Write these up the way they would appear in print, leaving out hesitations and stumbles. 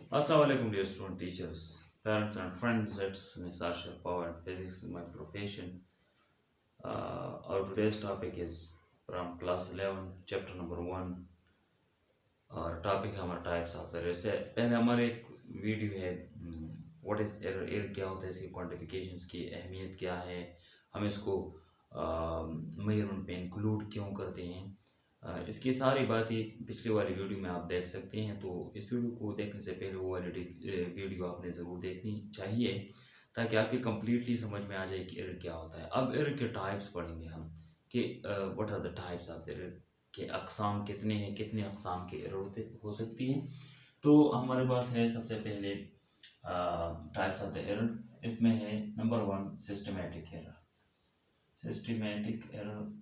Assalamualaikum dear student teachers, parents and friends. It's me Sasha Power and physics is my profession. Our today's topic is from class 11 chapter number 1 और topic है हमारा types of error से पहले हमारे एक video है what is error error क्या होता है इसकी क्वांटिफिकेशंस की अहमियत क्या है हम इसको मेजरमेंट पे इंक्लूड क्यों करते हैं इसकी सारी बातें पिछले वाली वीडियो में आप देख सकते हैं। तो इस वीडियो को देखने से पहले वो वाली वीडियो आपने ज़रूर देखनी चाहिए ताकि आपके कम्प्लीटली समझ में आ जाए कि एरर क्या होता है। अब एरर के टाइप्स पढ़ेंगे हम कि what are the types of error के अक़साम कितने हैं, कितने अक़साम के एरर हो सकती हैं। तो हमारे पास है सबसे पहले टाइप्स ऑफ द एरर। इसमें है number 1 systematic error. Systematic error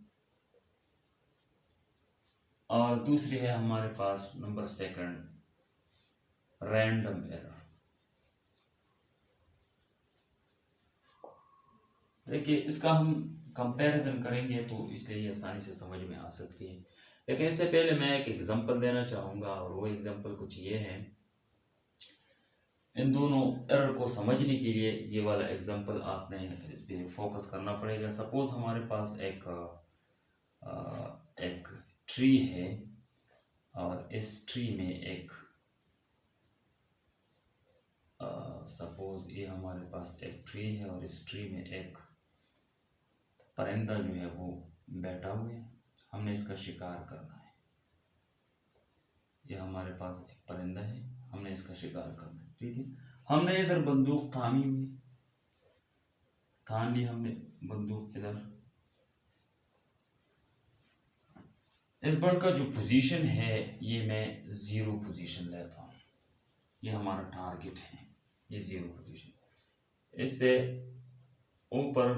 और दूसरी है हमारे पास नंबर 2 रैंडम एरर। देखिए इसका हम कंपैरिजन करेंगे तो इसलिए ये आसानी से समझ में आ सकती है, लेकिन इससे पहले मैं एक एग्जांपल देना चाहूँगा और वो एग्जांपल कुछ ये है। इन दोनों एरर को समझने के लिए ये वाला एग्जांपल आपने इस पर फोकस करना पड़ेगा। सपोज हमारे पास एक ट्री है और इस ट्री में एक सपोज ये हमारे पास एक ट्री है और इस ट्री में एक परिंदा जो है वो बैठा हुआ है। हमने इसका शिकार करना है। ये हमारे पास एक परिंदा है, हमने इसका शिकार करना है, ठीक है। हमने इधर बंदूक थामी हुई, थाम ली हमने बंदूक इधर। इस बर्ड का जो पोजीशन है ये मैं 0 पोजीशन लेता हूँ। ये हमारा टारगेट है, ये 0 पोजीशन। इससे ऊपर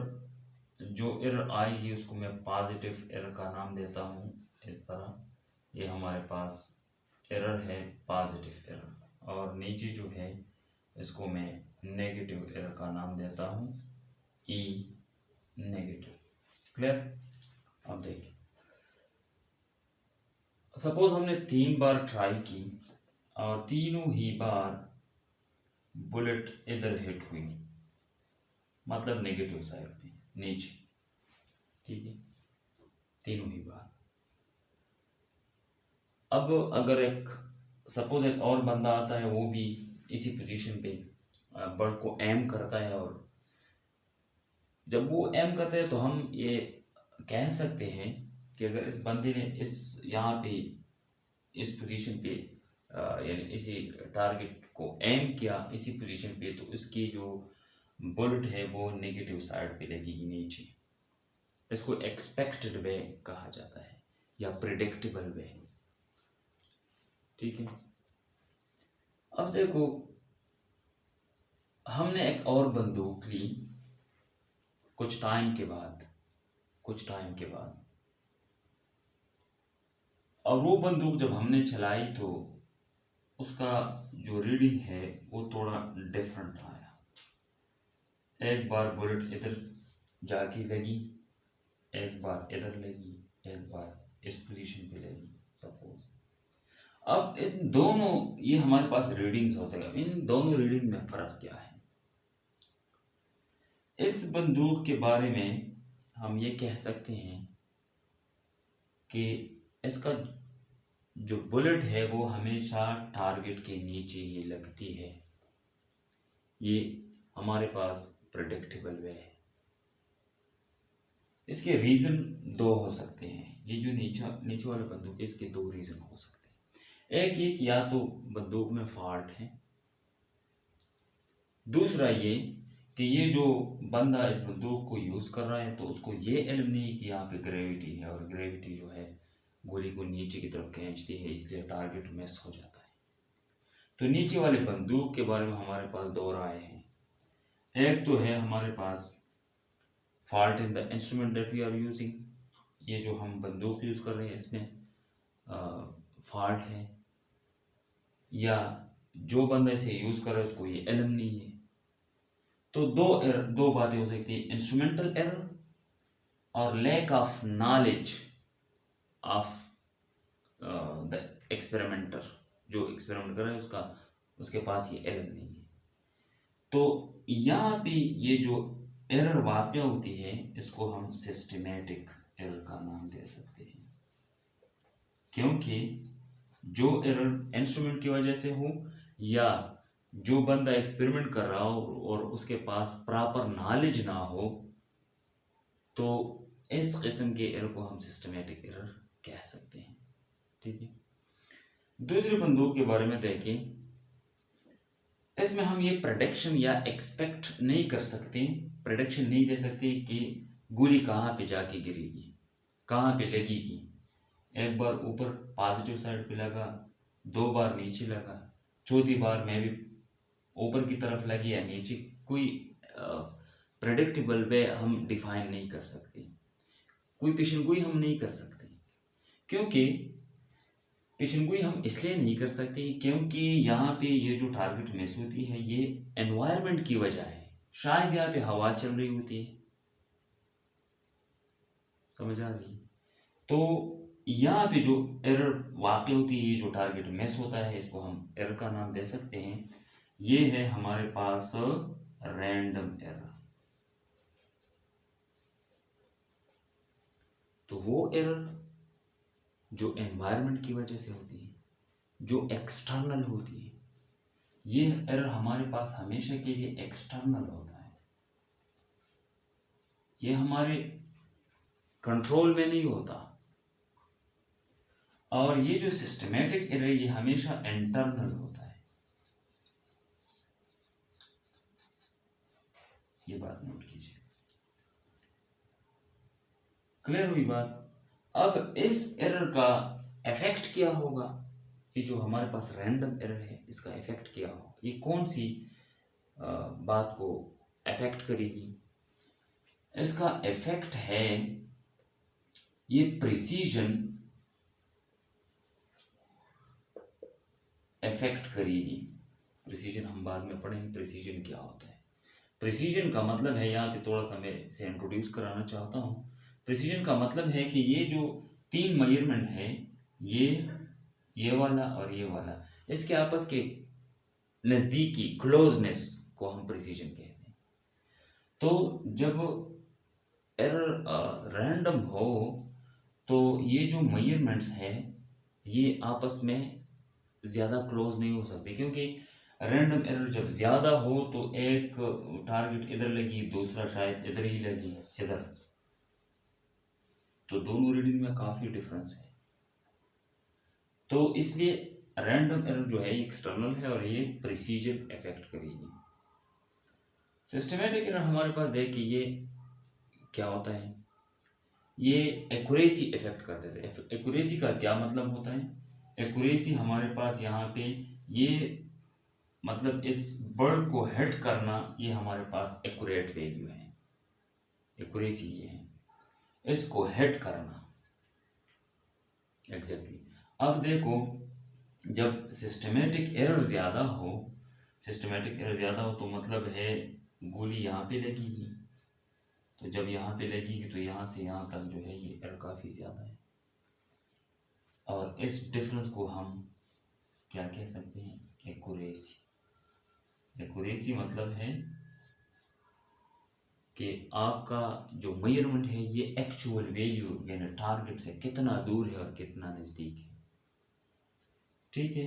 जो एरर आएगी उसको मैं पॉजिटिव एरर का नाम देता हूँ। इस तरह ये हमारे पास एरर है पॉजिटिव एरर, और नीचे जो है इसको मैं नेगेटिव एरर का नाम देता हूँ ई नेगेटिव। क्लियर? अब देखिए सपोज हमने 3 बार ट्राई की और तीनों ही बार बुलेट इधर हिट हुई, मतलब नेगेटिव साइड पे नीचे, ठीक है, तीनों ही बार। अब अगर एक सपोज एक और बंदा आता है वो भी इसी पोजीशन पे बर्ड को एम करता है, और जब वो एम करता है तो हम ये कह सकते हैं कि अगर इस बंदे ने इस यहाँ पे इस पोजीशन पे यानी इसी टारगेट को एम किया इसी पोजीशन पे, तो इसकी जो बुलेट है वो नेगेटिव साइड पे लगेगी नीचे। इसको एक्सपेक्टेड वे कहा जाता है या प्रिडिक्टेबल वे, ठीक है। अब देखो हमने एक और बंदूक ली कुछ टाइम के बाद, और वो बंदूक जब हमने चलाई तो उसका जो रीडिंग है वो थोड़ा डिफरेंट आया। एक बार बुलेट इधर जाके लगी, एक बार इधर लगी, एक बार इस पोजीशन पे लगी सपोज। अब इन दोनों ये हमारे पास रीडिंग्स हो सके, इन दोनों रीडिंग में फर्क क्या है? इस बंदूक के बारे में हम ये कह सकते हैं कि इसका जो बुलेट है वो हमेशा टारगेट के नीचे ही लगती है। ये हमारे पास प्रेडिक्टेबल वे है। इसके रीज़न 2 हो सकते हैं। ये जो नीचे वाला बंदूक है इसके 2 रीज़न हो सकते हैं। एक ये कि या तो बंदूक में फॉल्ट है, दूसरा ये कि ये जो बंदा इस बंदूक को यूज़ कर रहा है तो उसको ये इल्म नहीं कि यहाँ पे ग्रेविटी है, और ग्रेविटी जो है गोली को नीचे की तरफ खींचती है, इसलिए टारगेट मिस हो जाता है। तो नीचे वाले बंदूक के बारे में हमारे पास 2 राय हैं। एक तो है हमारे पास fault in the instrument that we are using, ये जो हम बंदूक यूज़ कर रहे हैं इसमें फॉल्ट है, या जो बंदा इसे यूज़ कर रहा है उसको ये इल्म नहीं है। तो दो बातें हो सकती है, इंस्ट्रूमेंटल एरर और lack of knowledge of the experimenter जो एक्सपेरिमेंट कर रहा है उसके पास ये एरर नहीं है। तो यहाँ पे ये जो एरर वाक़या होती है इसको हम सिस्टमेटिक एरर का नाम दे सकते हैं, क्योंकि जो एरर इंस्ट्रूमेंट की वजह से हो या जो बंदा एक्सपेरिमेंट कर रहा हो और उसके पास प्रॉपर नॉलेज ना हो, तो इस किस्म के एरर को हम सिस्टमेटिक एरर कह सकते हैं। ठीक है, दूसरे बंदूक के बारे में देखें, इसमें हम ये प्रेडिक्शन या एक्सपेक्ट नहीं कर सकते, प्रेडिक्शन नहीं दे सकते कि गोली कहाँ पे जाके गिरेगी, कहाँ पे लगेगी। एक बार ऊपर पॉजिटिव साइड पे लगा, 2 बार नीचे लगा, चौथी बार में भी ऊपर की तरफ लगी या नीचे, कोई प्रेडिक्टेबल वे हम डिफाइन नहीं कर सकते, कोई पेशेंगोई हम नहीं कर सकते। क्योंकि पेशेंगोई हम इसलिए नहीं कर सकते क्योंकि यहाँ पे ये जो टारगेट मिस होती है ये एनवायरनमेंट की वजह है। शायद यहाँ पे हवा चल रही होती है, समझ आ रही है। तो यहाँ पे जो एरर वाक़ई होती है, ये जो टारगेट मिस होता है, इसको हम एरर का नाम दे सकते हैं। ये है हमारे पास रैंडम एरर। तो वो एरर जो एनवायरनमेंट की वजह से होती है, जो एक्सटर्नल होती है, ये एरर हमारे पास हमेशा के लिए एक्सटर्नल होता है, ये हमारे कंट्रोल में नहीं होता। और ये जो सिस्टमेटिक एरर ये हमेशा इंटरनल होता है। ये बात नोट कीजिए, क्लियर हुई बात। अब इस एरर का इफेक्ट क्या होगा, ये जो हमारे पास रैंडम एरर है इसका इफेक्ट क्या होगा, ये कौन सी बात को इफेक्ट करेगी। इसका इफेक्ट है ये प्रिसीजन इफेक्ट करेगी। प्रिसीजन हम बाद में पढ़ेंगे, प्रिसीजन क्या होता है। प्रिसीजन का मतलब है, यहाँ पे थोड़ा सा मैं इसे इंट्रोड्यूस कराना चाहता हूँ। प्रिसीजन का मतलब है कि ये जो 3 मेजरमेंट है, ये वाला और ये वाला, इसके आपस के नज़दीकी क्लोजनेस को हम प्रिसीजन कहते हैं। तो जब एरर रैंडम हो तो ये जो मेजरमेंट्स हैं ये आपस में ज़्यादा क्लोज नहीं हो सकते, क्योंकि रैंडम एरर जब ज़्यादा हो तो एक टारगेट इधर लगी, दूसरा शायद इधर ही लगी, इधर, तो दोनों रीडिंग में काफ़ी डिफरेंस है। तो इसलिए रैंडम एरर जो है एक्सटर्नल है और ये प्रिसीजन इफेक्ट करेगी। सिस्टमेटिक एरर हमारे पास देखिए ये क्या होता है, ये एक्यूरेसी इफेक्ट कर देते हैं। एक्यूरेसी का क्या मतलब होता है, एक्यूरेसी हमारे पास यहाँ पे ये मतलब इस बर्ड को हिट करना, ये हमारे पास एक्यूरेट वैल्यू है, एक्यूरेसी ये है, इसको हिट करना एग्जैक्टली। अब देखो जब सिस्टमेटिक एरर ज़्यादा हो, सिस्टमेटिक एरर ज़्यादा हो तो मतलब है गोली यहाँ पे लगेगी, तो जब यहाँ पे लगेगी तो यहाँ से यहाँ तक जो है ये एरर काफ़ी ज़्यादा है। और इस डिफरेंस को हम क्या कह सकते हैं, एक्यूरेसी। एक्यूरेसी मतलब है कि आपका जो मेजरमेंट है ये एक्चुअल वैल्यू यानी टारगेट से कितना दूर है और कितना नज़दीक है। ठीक है,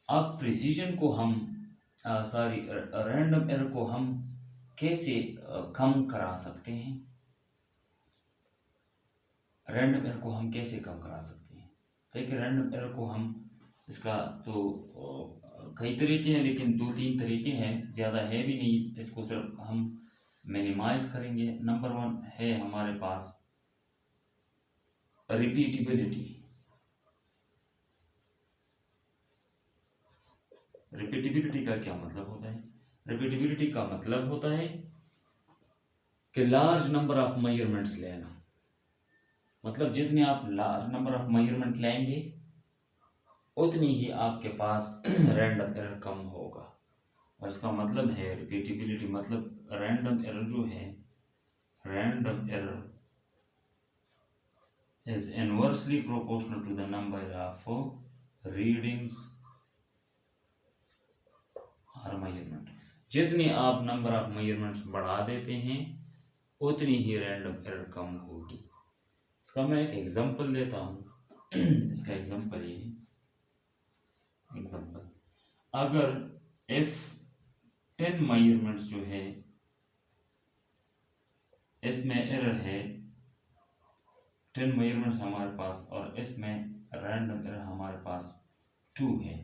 अब प्रिसीजन को हम रैंडम एरर को हम कैसे कम करा सकते हैं, रैंडम एरर को हम कैसे कम करा सकते हैं। देखिए रैंडम एरर को हम, इसका तो कई तरीके हैं, लेकिन 2-3 तरीके हैं, ज़्यादा है भी नहीं, इसको सिर्फ हम मिनिमाइज करेंगे। नंबर 1 है हमारे पास रिपीटिबिलिटी। रिपीटिबिलिटी का क्या मतलब होता है, रिपीटिबिलिटी का मतलब होता है कि लार्ज नंबर ऑफ मेजरमेंट्स लेना, मतलब जितने आप लार्ज नंबर ऑफ मेजरमेंट लेंगे उतनी ही आपके पास रैंडम एरर कम होगा। और इसका मतलब है रिपीटिबिलिटी मतलब रैंडम एरर जो है, random error is inversely proportional to the number of readings और मेजरमेंट। जितनी आप नंबर ऑफ मेजरमेंट्स बढ़ा देते हैं उतनी ही रैंडम एरर कम होगी। इसका मैं एक एग्जांपल देता हूँ। इसका एग्जांपल ये है। एग्जांपल, अगर if 10 मेजरमेंट्स जो है इसमें एरर है, 10 मेजरमेंट्स हमारे पास और इसमें रैंडम एरर हमारे पास 2 है।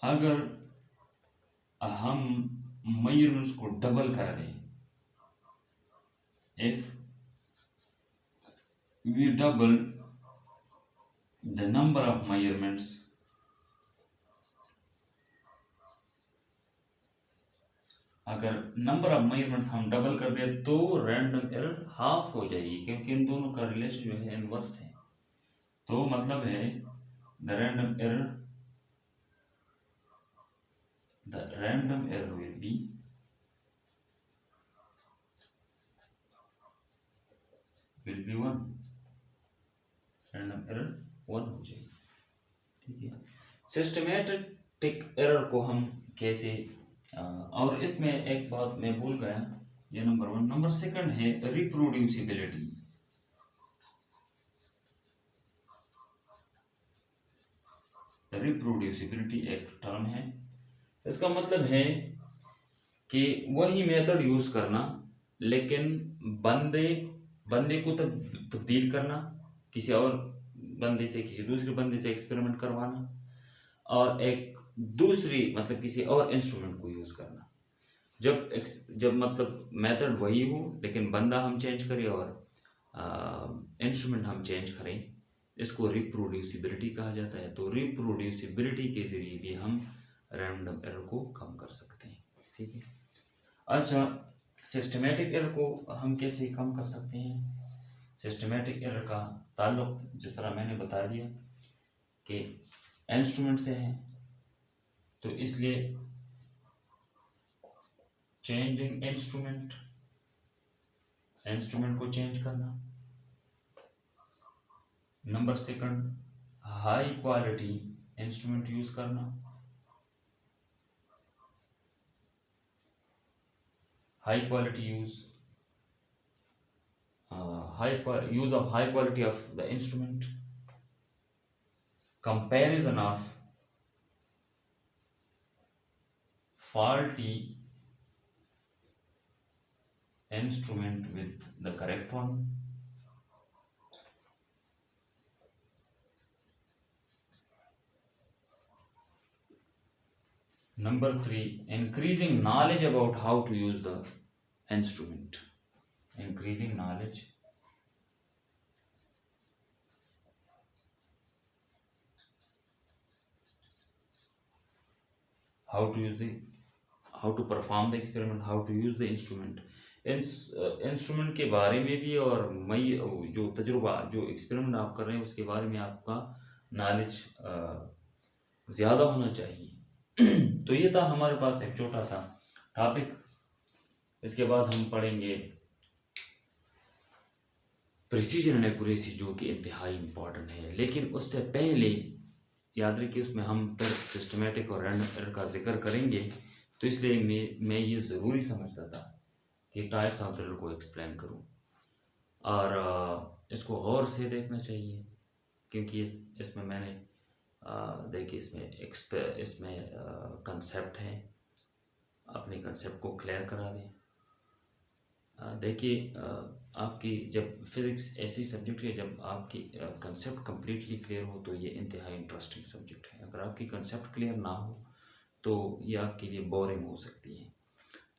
अगर हम मेजरमेंट्स को डबल कर दें, if we double the number of measurements, अगर नंबर ऑफ मेजरमेंट्स हम डबल कर दें तो रैंडम एरर हाफ हो जाएगी, क्योंकि इन दोनों का रिलेशन जो है इनवर्स है। तो मतलब है the random error will be one, random error 1 हो जाएगी। ठीक है। सिस्टमेटिक एरर को हम कैसे, और इसमें एक बात मैं भूल गया, ये नंबर 1। नंबर 2 है रिप्रोड्यूसिबिलिटी। रिप्रोड्यूसिबिलिटी एक टर्म है। इसका मतलब है कि वही मेथड यूज करना, लेकिन बंदे को तब्दील करना, किसी और बंदे से किसी दूसरे बंदे से एक्सपेरिमेंट करवाना, और एक दूसरी मतलब किसी और इंस्ट्रूमेंट को यूज करना। जब मतलब मेथड वही हो लेकिन बंदा हम चेंज करें और इंस्ट्रूमेंट हम चेंज करें, इसको रिप्रोड्यूसिबिलिटी कहा जाता है। तो रिप्रोड्यूसिबिलिटी के जरिए भी हम रैंडम एरर को कम कर सकते हैं। ठीक है। अच्छा, सिस्टमेटिक एरर को हम कैसे कम कर सकते हैं? सिस्टमेटिक एरर का ताल्लुक जिस तरह मैंने बता दिया कि इंस्ट्रूमेंट से है, तो इसलिए चेंजिंग इंस्ट्रूमेंट को चेंज करना। Number 2, high quality instrument use करना। High quality use of high quality of the instrument, comparison of faulty instrument with the correct one. Number 3, increasing knowledge about how to use the instrument. Increasing knowledge how to perform the experiment, how to use the instrument. Instrument के बारे में भी, और जो तजुर्बा, जो experiment आप कर रहे हैं उसके बारे में आपका नॉलेज ज़्यादा होना चाहिए। तो ये था हमारे पास एक छोटा सा टॉपिक। इसके बाद हम पढ़ेंगे प्रिसीजन एंड एक्यूरेसी, जो कि इंतहाई इम्पॉर्टेंट है। लेकिन उससे पहले याद रखिए उसमें हम फिर सिस्टमेटिक और रैंडम एरर का जिक्र करेंगे, तो इसलिए मैं ये ज़रूरी समझता था कि टाइप्स ऑफ एरर को एक्सप्लेन करूं, और इसको गौर से देखना चाहिए, क्योंकि इसमें मैंने देखिए इसमें कंसेप्ट है, अपने कंसेप्ट को क्लियर करा दें। देखिए आपकी जब फिज़िक्स ऐसी सब्जेक्ट है, जब आपकी कंसेप्ट कम्प्लीटली क्लियर हो तो ये इंतहाई इंटरेस्टिंग सब्जेक्ट है। अगर आपकी कंसेप्ट क्लियर ना हो तो ये आपके लिए बोरिंग हो सकती है।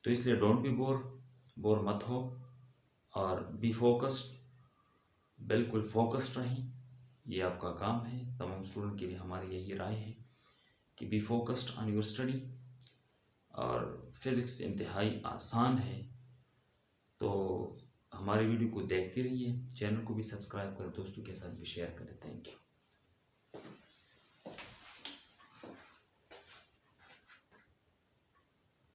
तो इसलिए डोंट बी बोर मत हो, और बी फोकस्ड, बिल्कुल फोकस्ड रहें। ये आपका काम है। तमाम स्टूडेंट के लिए हमारी यही राय है कि be focused on your study. और फिज़िक्स इंतहाई आसान है, तो हमारी वीडियो को देखते रहिए, चैनल को भी सब्सक्राइब करें, दोस्तों के साथ भी शेयर करें। Thank you.